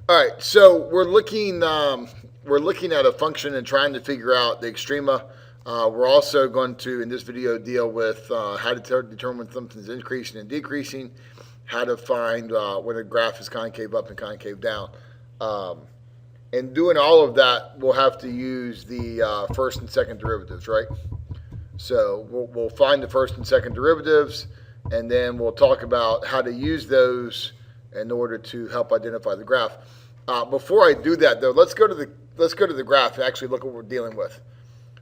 All right, so we're looking at a function and trying to figure out the extrema. We're also going to, in this video, deal with how to determine when something's increasing and decreasing, how to find when a graph is concave up and concave down. In doing all of that, we'll have to use the first and second derivatives, right? So we'll find the first and second derivatives, and then we'll talk about how to use those in order to help identify the graph. Before I do that, though, let's go to the graph and actually look at what we're dealing with.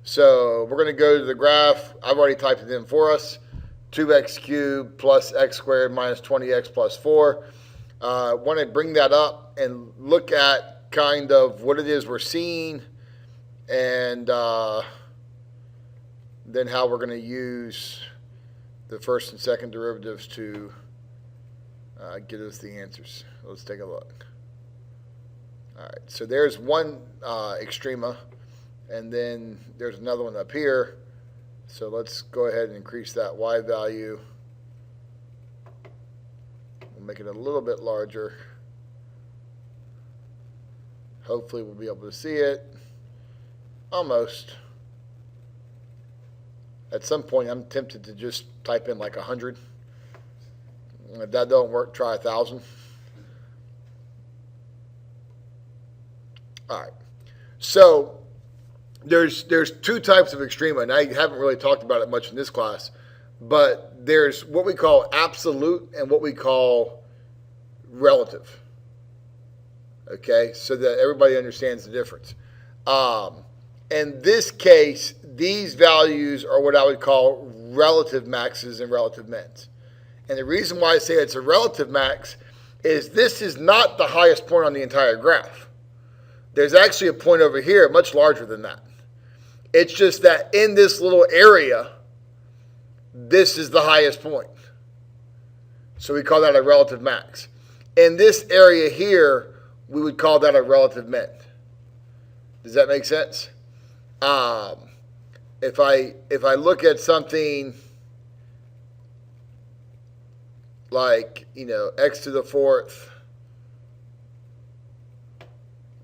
So we're going to go to the graph. I've already typed it in for us. 2x cubed plus x squared minus 20x plus 4. I want to bring that up and look at kind of what it is we're seeing, and then how we're going to use the first and second derivatives to get us the answers. Let's take a look. All right, so there's one extrema, and then there's another one up here. So let's go ahead and increase that y value. We'll make it a little bit larger. Hopefully we'll be able to see it. Almost. At some point, I'm tempted to just type in like 100. If that don't work, try 1,000. All right. So there's two types of extrema, and I haven't really talked about it much in this class, but there's what we call absolute and what we call relative. Okay, so that everybody understands the difference. In this case, these values are what I would call relative maxes and relative mins. And the reason why I say it's a relative max is this is not the highest point on the entire graph. There's actually a point over here much larger than that. It's just that in this little area, this is the highest point. So we call that a relative max. In this area here, we would call that a relative min. Does that make sense? If I look at something like, x to the fourth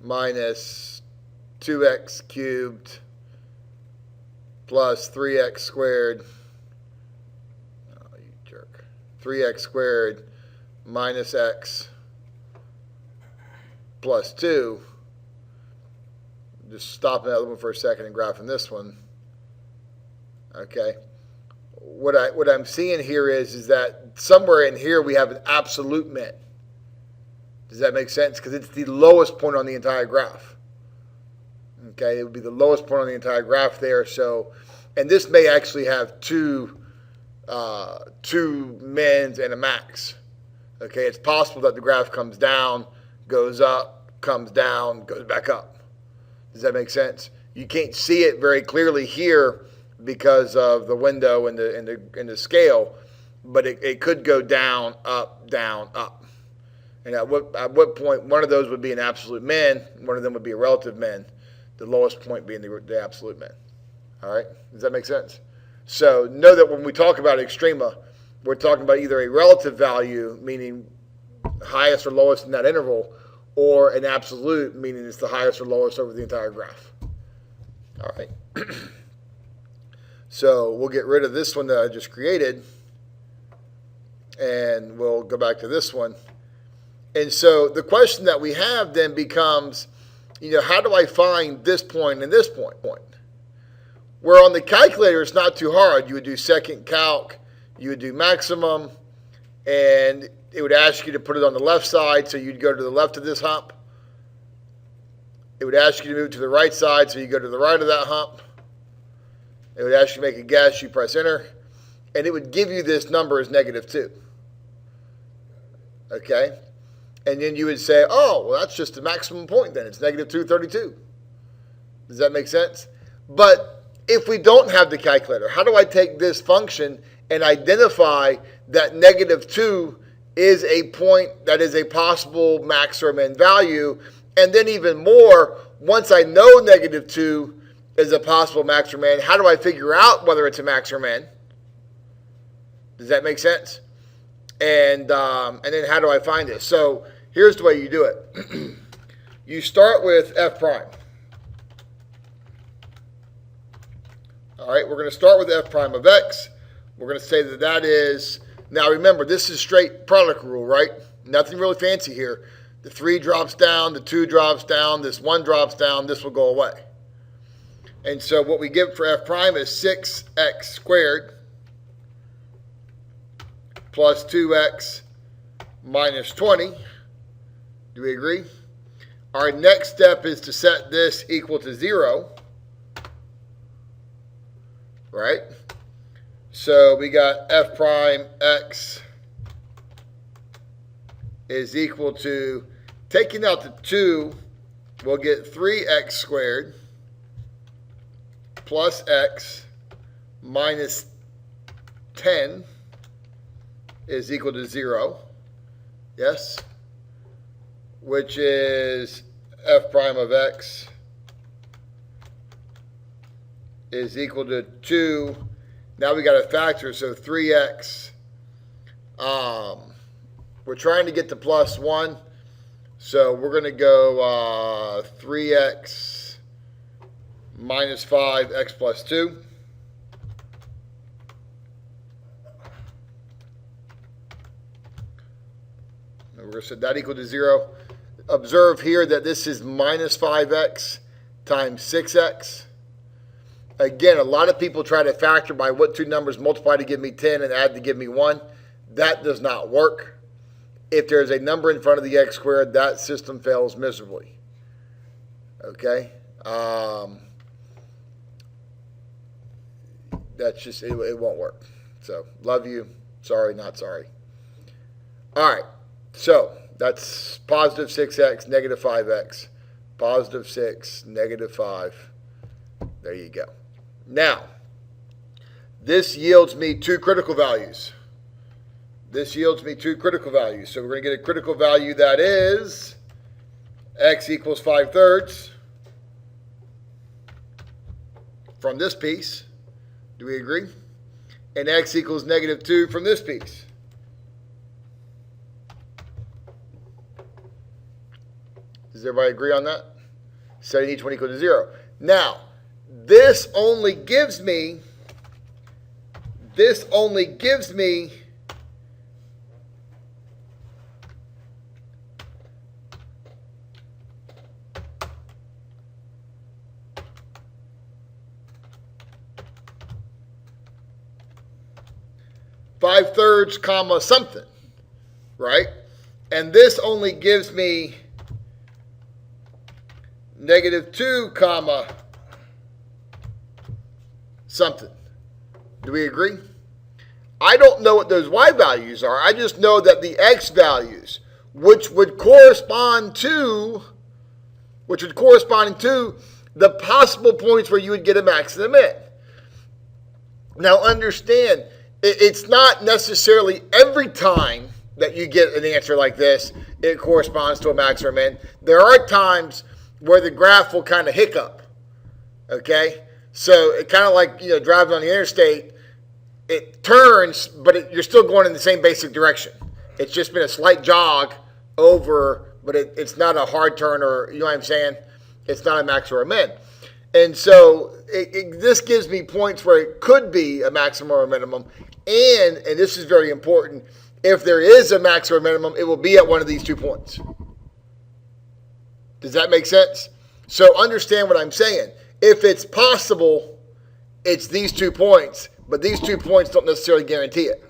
minus 2x cubed plus 3x squared, 3x squared minus x plus 2. Just stopping that one for a second and graphing this one. Okay. What I'm seeing here is that somewhere in here we have an absolute min. Does that make sense? Because it's the lowest point on the entire graph. Okay, it would be the lowest point on the entire graph there. So, and this may actually have two mins and a max. Okay, it's possible that the graph comes down, goes up, comes down, goes back up. Does that make sense? You can't see it very clearly here because of the window and the scale, but it could go down, up, up. And at what point, one of those would be an absolute min, one of them would be a relative min, the lowest point being the absolute min. All right? Does that make sense? So know that when we talk about extrema, we're talking about either a relative value, meaning highest or lowest in that interval, or an absolute, meaning it's the highest or lowest over the entire graph. All right. So we'll get rid of this one that I just created, and we'll go back to this one. And so the question that we have then becomes, how do I find this point and this point? Where on the calculator, it's not too hard. You would do second calc, you would do maximum, and it would ask you to put it on the left side, so you'd go to the left of this hump. It would ask you to move to the right side, so you go to the right of that hump. It would ask you to make a guess, you press enter, and it would give you this number as -2. Okay? And then you would say, oh, well, that's just the maximum point then. It's -232. Does that make sense? But if we don't have the calculator, how do I take this function and identify that -2 is a point that is a possible max or min value? And then even more, once I know -2 is a possible max or min, how do I figure out whether it's a max or min? Does that make sense? And then how do I find it? So here's the way you do it. you start with f prime. All right, we're going to start with f prime of x. We're going to say that that is, now remember, this is straight product rule, right? Nothing really fancy here. The 3 drops down, the 2 drops down, this 1 drops down, this will go away. And so what we get for f prime is 6x squared plus 2x minus 20. Do we agree? Our next step is to set this equal to 0. Right? So we got f prime x is equal to, taking out the 2, we'll get 3x squared plus x minus 10 is equal to 0. Yes? Which is f prime of x is equal to 2. Now we got a factor, so 3x. We're trying to get to plus 1. So we're going to go 3x minus 5x plus 2. And we're going to set that equal to 0. Observe here that this is minus 5x times 6x. Again, a lot of people try to factor by what 2 numbers multiply to give me 10 and add to give me 1. That does not work. If there's a number in front of the x squared, that system fails miserably. Okay? That's just, it won't work. So, love you. Sorry, not sorry. All right. So, that's positive 6x, negative 5x. Positive 6, negative 5. There you go. Now, this yields me 2 critical values. This yields me 2 critical values. So we're going to get a critical value that is x equals 5/3 from this piece. Do we agree? And x equals negative 2 from this piece. Does everybody agree on that? Setting each one equal to 0. Now, this only gives me 5/3 comma something, right? And this only gives me negative 2 comma something. Do we agree? I don't know what those y values are. I just know that the x values, which would correspond to the possible points where you would get a max and a min. Now understand, it's not necessarily every time that you get an answer like this, it corresponds to a max or a min. There are times where the graph will kind of hiccup, okay? So it kind of like, driving on the interstate, it turns, but you're still going in the same basic direction. It's just been a slight jog over, but it's not a hard turn, or, you know what I'm saying? It's not a max or a min. And so this gives me points where it could be a maximum or a minimum. And this is very important, if there is a max or a minimum, it will be at one of these 2 points. Does that make sense? So understand what I'm saying. If it's possible, it's these 2 points, but these 2 points don't necessarily guarantee it.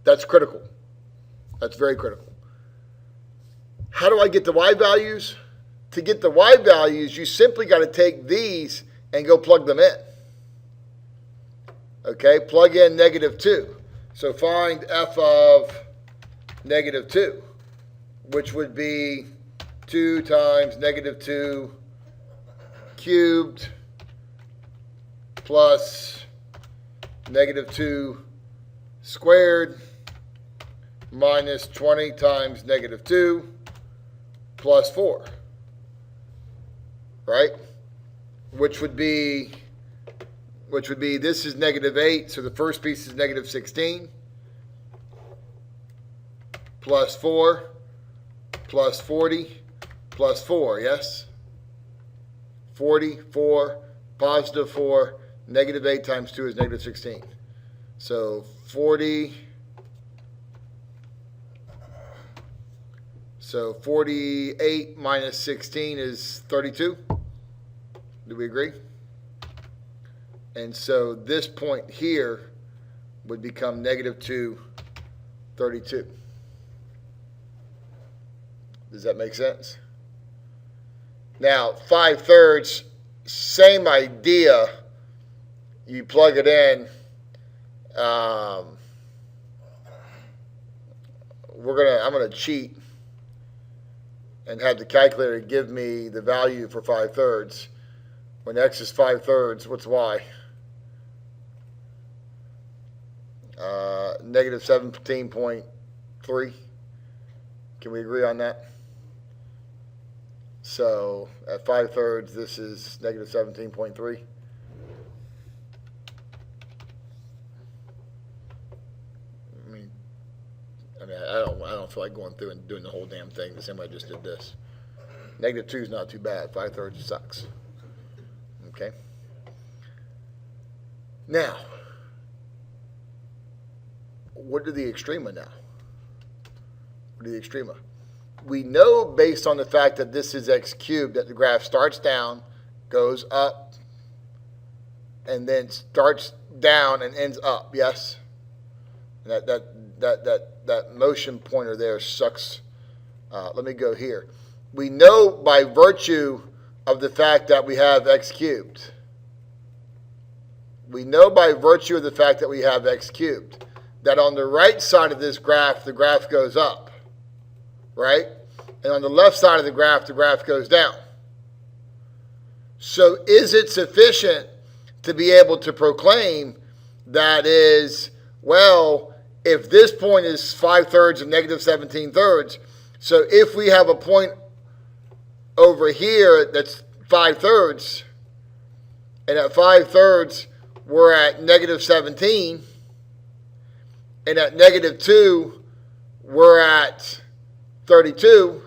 That's critical. That's very critical. How do I get the y values? To get the y values, you simply got to take these and go plug them in. Okay, plug in negative 2. So find f of negative 2, which would be 2 times negative 2 cubed plus negative 2 squared minus 20 times negative 2 plus 4, right? Which would be, this is negative 8, so the first piece is negative 16 plus 4 plus 40 plus 4, yes? 40, 4, positive 4, negative 8 times 2 is negative 16. So 40, so 48 minus 16 is 32. Do we agree? And so this point here would become negative 2, 32. Does that make sense? Now, 5/3, same idea. You plug it in. I'm gonna cheat and have the calculator give me the value for 5/3. When x is 5/3, what's y? Negative 17.3. Can we agree on that? So at 5/3, this is negative 17.3. I don't feel like going through and doing the whole damn thing the same way I just did this. Negative 2 is not too bad. 5/3 sucks. Okay. Now, what are the extrema now? What are the extrema? We know based on the fact that this is x cubed that the graph starts down, goes up, and then starts down and ends up. Yes. That motion pointer there sucks. Let me go here. We know by virtue of the fact that we have x cubed. We know by virtue of the fact that we have x cubed that on the right side of this graph, the graph goes up, right? And on the left side of the graph goes down. So is it sufficient to be able to proclaim that is, well, if this point is 5/3 and negative 17/3, so if we have a point over here that's 5/3, and at 5/3 we're at negative 17, and at negative 2 we're at 32,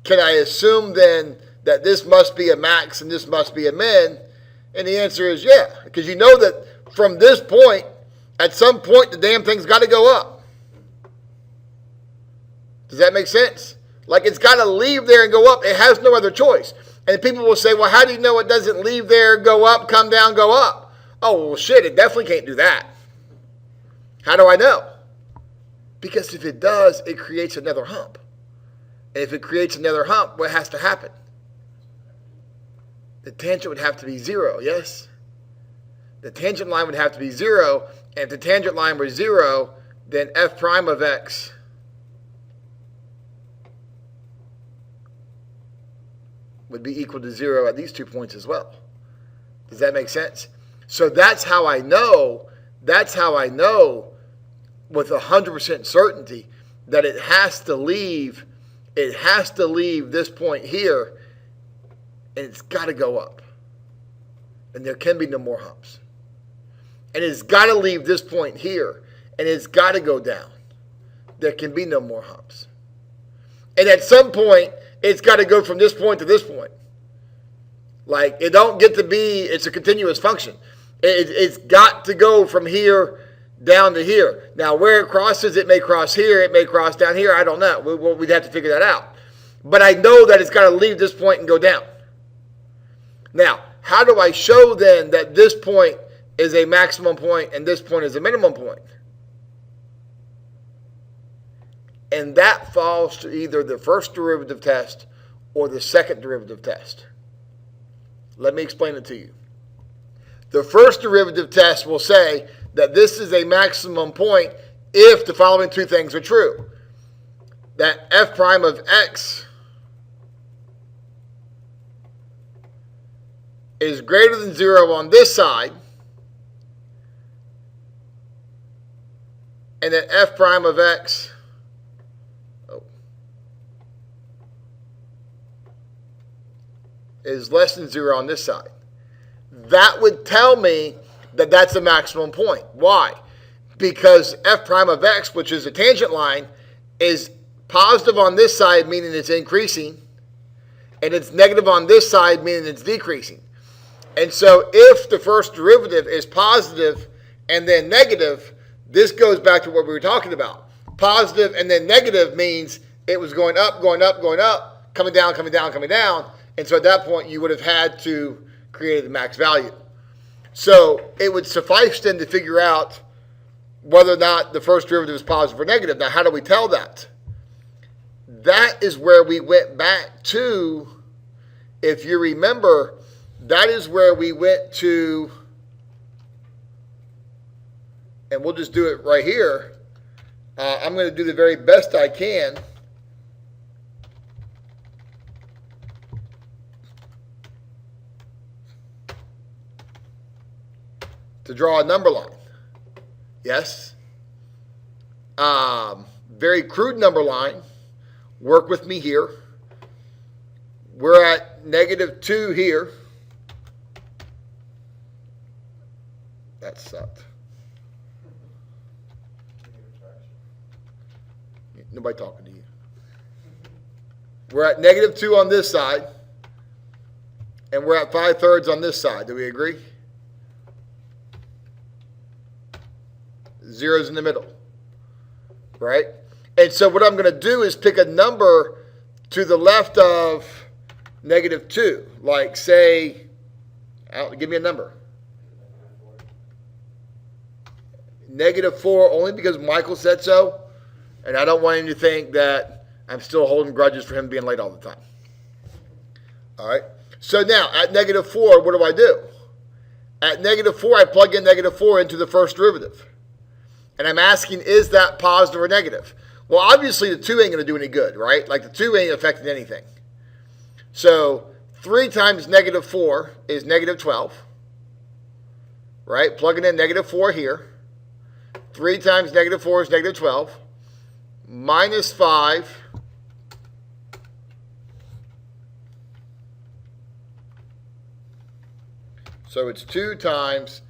can I assume then that this must be a max and this must be a min? And the answer is yeah, because you know that from this point, at some point, the damn thing's got to go up. Does that make sense? Like it's got to leave there and go up. It has no other choice. And people will say, well, how do you know it doesn't leave there, go up, come down, go up? Oh, well, shit, it definitely can't do that. How do I know? Because if it does, it creates another hump. And if it creates another hump, what has to happen? The tangent would have to be 0, yes? The tangent line would have to be 0. And if the tangent line were 0, then f prime of x would be equal to 0 at these 2 points as well. Does that make sense? So that's how I know with 100% certainty that it has to leave this point here, and it's got to go up. And there can be no more humps. And it's got to leave this point here, and it's got to go down. There can be no more humps. And at some point, it's got to go from this point to this point. Like, it don't get to be, it's a continuous function. It's got to go from here down to here. Now, where it crosses, it may cross here, it may cross down here, I don't know. We'd have to figure that out. But I know that it's got to leave this point and go down. Now, how do I show then that this point is a maximum point and this point is a minimum point? And that falls to either the first derivative test or the second derivative test. Let me explain it to you. The first derivative test will say that this is a maximum point if the following two things are true. That f prime of x is greater than 0 on this side, and that f prime of x is less than 0 on this side. That would tell me that that's a maximum point. Why? Because f prime of x, which is a tangent line, is Positive on this side meaning it's increasing, and it's negative on this side meaning it's decreasing. And so if the first derivative is positive and then negative, this goes back to what we were talking about. Positive and then negative means it was going up, going up, going up, coming down, coming down, coming down. And so at that point, you would have had to create the max value. So it would suffice then to figure out whether or not the first derivative is positive or negative. Now, how do we tell that? That is where we went back to, if you remember, that is where we went to, and we'll just do it right here. I'm going to do the very best I can to draw a number line. Yes. Very crude number line. Work with me here. We're at -2 here. That sucked. Nobody talking to you. We're at -2 on this side, and we're at 5/3 on this side. Do we agree? Zero's in the middle, right? And so what I'm going to do is pick a number to the left of -2. Like, say, give me a number. -4, only because Michael said so. And I don't want him to think that I'm still holding grudges for him being late all the time. All right. So now, at -4, what do I do? At -4, I plug in -4 into the first derivative. And I'm asking, is that positive or negative? Well, obviously, the 2 ain't going to do any good, right? Like, the 2 ain't affecting anything. So 3 times -4 is -12, right? Plugging in -4 here. 3 times -4 is -12. Minus 5 so it's 2 times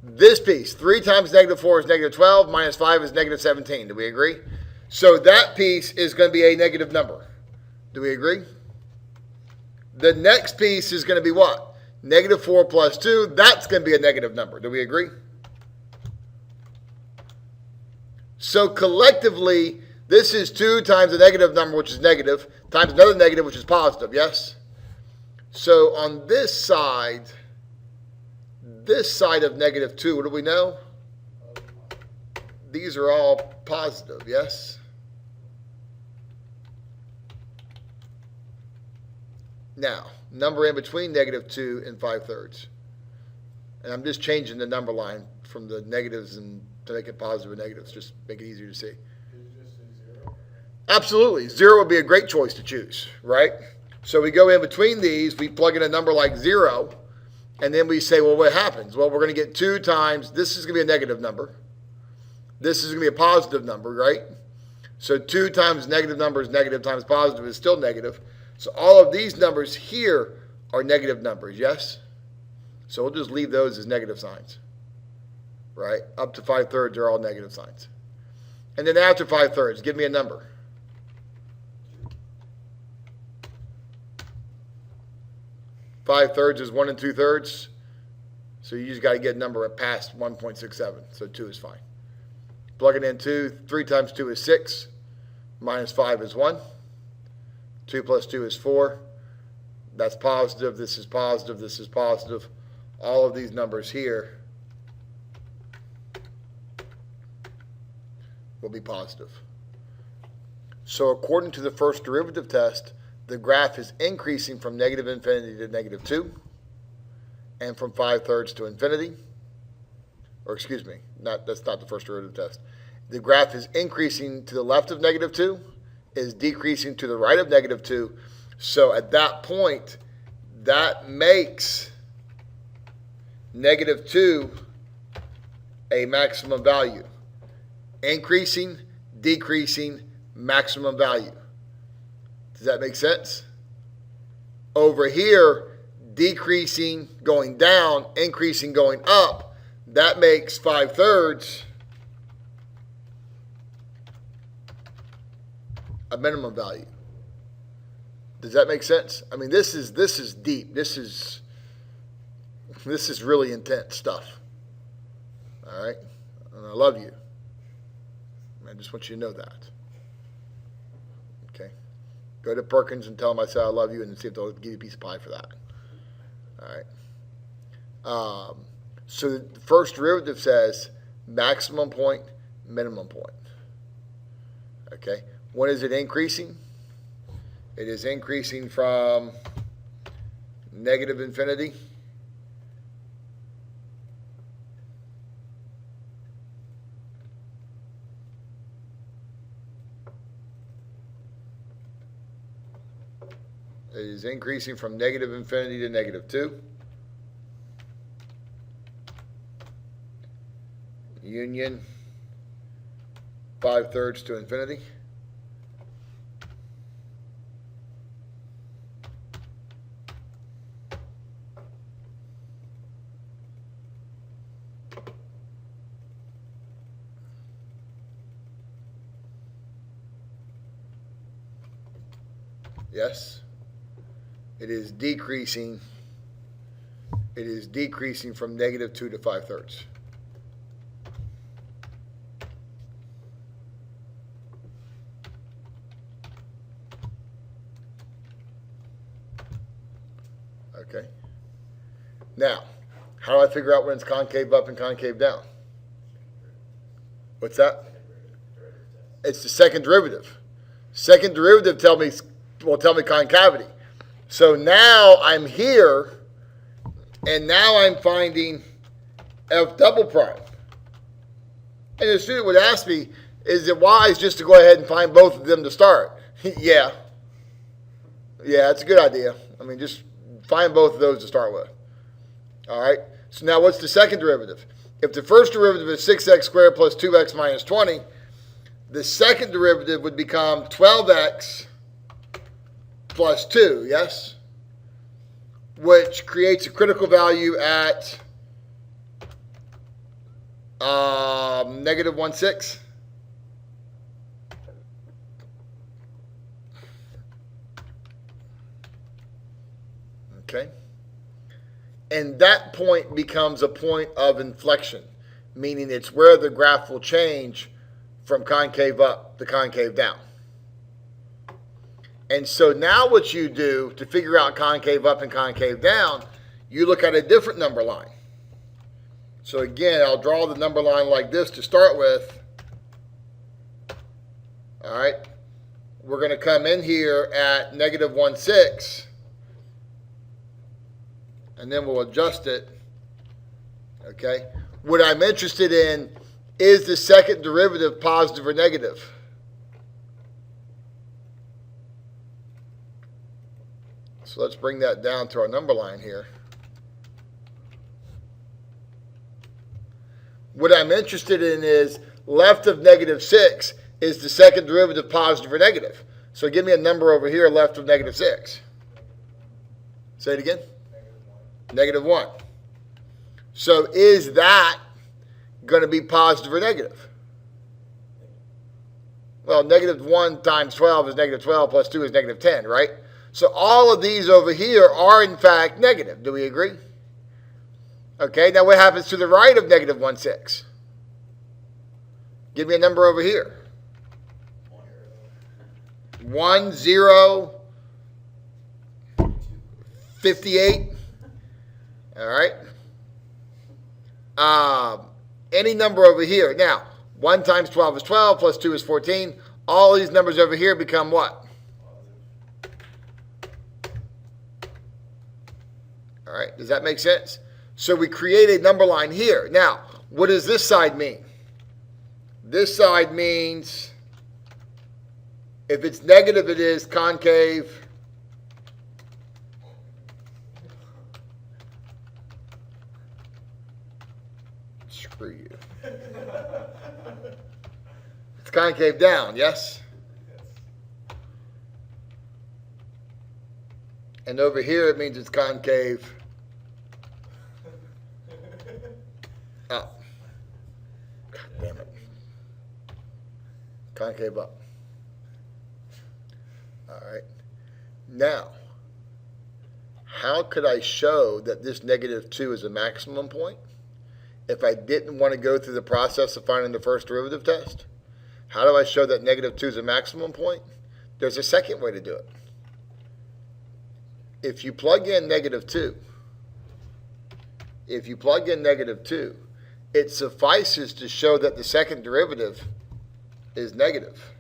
this piece. 3 times -4 is -12, minus 5 is -17. Do we agree? So that piece is going to be a negative number. Do we agree? The next piece is going to be what? -4 plus 2, that's going to be a negative number. Do we agree? So collectively, this is 2 times a negative number, which is negative, times another negative, which is positive, yes? So on this side of -2, what do we know? These are all positive, yes? Now, number in between -2 and 5/3. And I'm just changing the number line from the negatives and to make it positive and negatives, just make it easier to see. Absolutely. 0 would be a great choice to choose, right? So we go in between these, we plug in a number like 0, and then we say, well, what happens? Well, we're going to get 2 times, this is going to be a negative number. This is going to be a positive number, right? So 2 times negative number is negative times positive is still negative. So all of these numbers here are negative numbers, yes? So we'll just leave those as negative signs, right? Up to 5/3 are all negative signs. And then after 5/3, give me a number. 5/3 is 1 2/3. So you just got to get a number past 1.67. So 2 is fine. Plug it in 2. 3 times 2 is 6. Minus 5 is 1. 2 plus 2 is 4. That's positive. This is positive. This is positive. All of these numbers here will be positive. So according to the first derivative test, the graph is increasing from -infinity to -2 and from 5/3 to infinity. Or excuse me, that's not the first derivative test. The graph is increasing to the left of -2, is decreasing to the right of -2. So at that point, that makes -2 a maximum value. Increasing, decreasing, maximum value. Does that make sense? Over here, decreasing, going down, increasing, going up, that makes 5/3 a minimum value. Does that make sense? I mean, this is deep. This is really intense stuff. All right? And I love you. I just want you to know that. Okay? Go to Perkins and tell them I said I love you and see if they'll give you a piece of pie for that. All right? So the first derivative says maximum point, minimum point. Okay? When is it increasing? It is increasing from negative infinity It is increasing from negative infinity to negative 2. Union 5/3 to infinity. Yes. It is decreasing. It is decreasing from negative 2 to 5/3. Okay. Now, how do I figure out when it's concave up and concave down? What's that? It's the second derivative. Second derivative will tell me concavity. So now I'm here, and now I'm finding f double prime. And the student would ask me, is it wise just to go ahead and find both of them to start? Yeah. Yeah, it's a good idea. I mean, just find both of those to start with. All right? So now what's the second derivative? If the first derivative is 6x squared plus 2x minus 20, the second derivative would become 12x plus 2, yes? Which creates a critical value at negative 1/6. Okay? And that point becomes a point of inflection, meaning it's where the graph will change from concave up to concave down. And so now what you do to figure out concave up and concave down, you look at a different number line. So again, I'll draw the number line like this to start with. All right. We're going to come in here at negative 1/6. And then we'll adjust it. Okay. What I'm interested in is the second derivative positive or negative. So let's bring that down to our number line here. What I'm interested in is left of negative 6 is the second derivative positive or negative. So give me a number over here left of negative 6. Say it again. Negative 1. So is that going to be positive or negative? Well, negative 1 times 12 is negative 12 plus 2 is negative 10, right? So all of these over here are in fact negative. Do we agree? Okay, now what happens to the right of negative 1/6? Give me a number over here. 1, 0, 58. All right. Any number over here. Now, 1 times 12 is 12, plus 2 is 14. All these numbers over here become what? All right, does that make sense? So we create a number line here. Now, what does this side mean? This side means if it's negative, it is concave. Screw you. It's concave down, yes? And over here, it means it's concave up. God damn it. Concave up. All right. Now, how could I show that this negative 2 is a maximum point if I didn't want to go through the process of finding the first derivative test? How do I show that negative 2 is a maximum point? There's a second way to do it. If you plug in negative 2, it suffices to show that the second derivative is negative.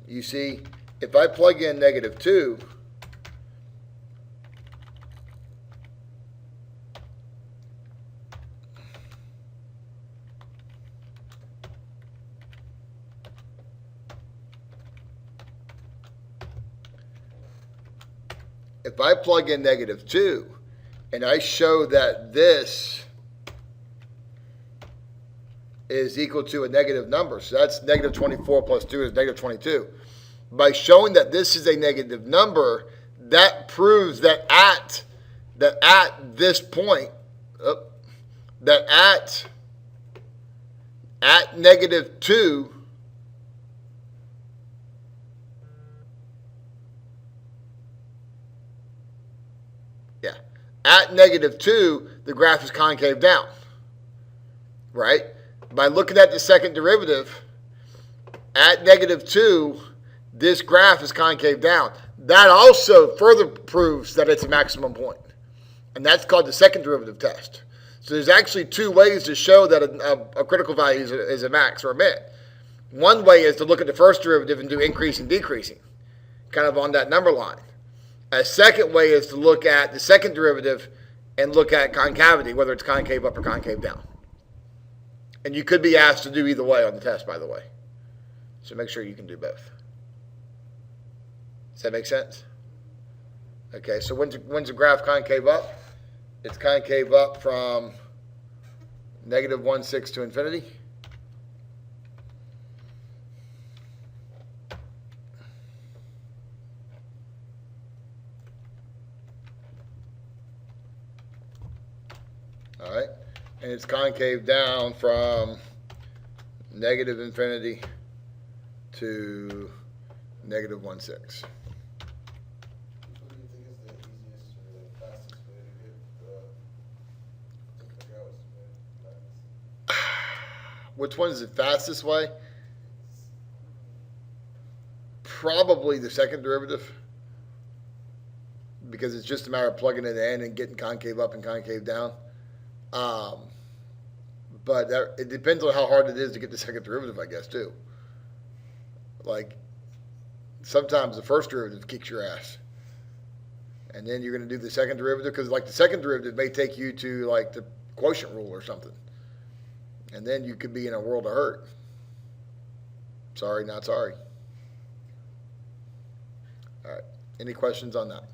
You see, if I plug in negative 2, and I show that this is equal to a negative number, so that's negative 24 plus 2 is negative 22. By showing that this is a negative number, that proves that at this point, that at negative 2, at negative 2, the graph is concave down, right? By looking at the second derivative, at negative 2, this graph is concave down. That also further proves that it's a maximum point. And that's called the second derivative test. So there's actually two ways to show that a critical value is a max or a min. One way is to look at the first derivative and do increasing, decreasing, kind of on that number line. A second way is to look at the second derivative and look at concavity, whether it's concave up or concave down. And you could be asked to do either way on the test, by the way. So make sure you can do both. Does that make sense? Okay, so when's the graph concave up? It's concave up from negative 1/6 to infinity. All right, and it's concave down from negative infinity to negative 1/6. What do you think is the easiest or the fastest way to get to figure out what's max? Which one is the fastest way? Probably the second derivative, because it's just a matter of plugging it in and getting concave up and concave down. But it depends on how hard it is to get the second derivative, I guess, too. Like, sometimes the first derivative kicks your ass. And then you're going to do the second derivative, because like the second derivative may take you to like the quotient rule or something. And then you could be in a world of hurt. Sorry, not sorry. All right. Any questions on that?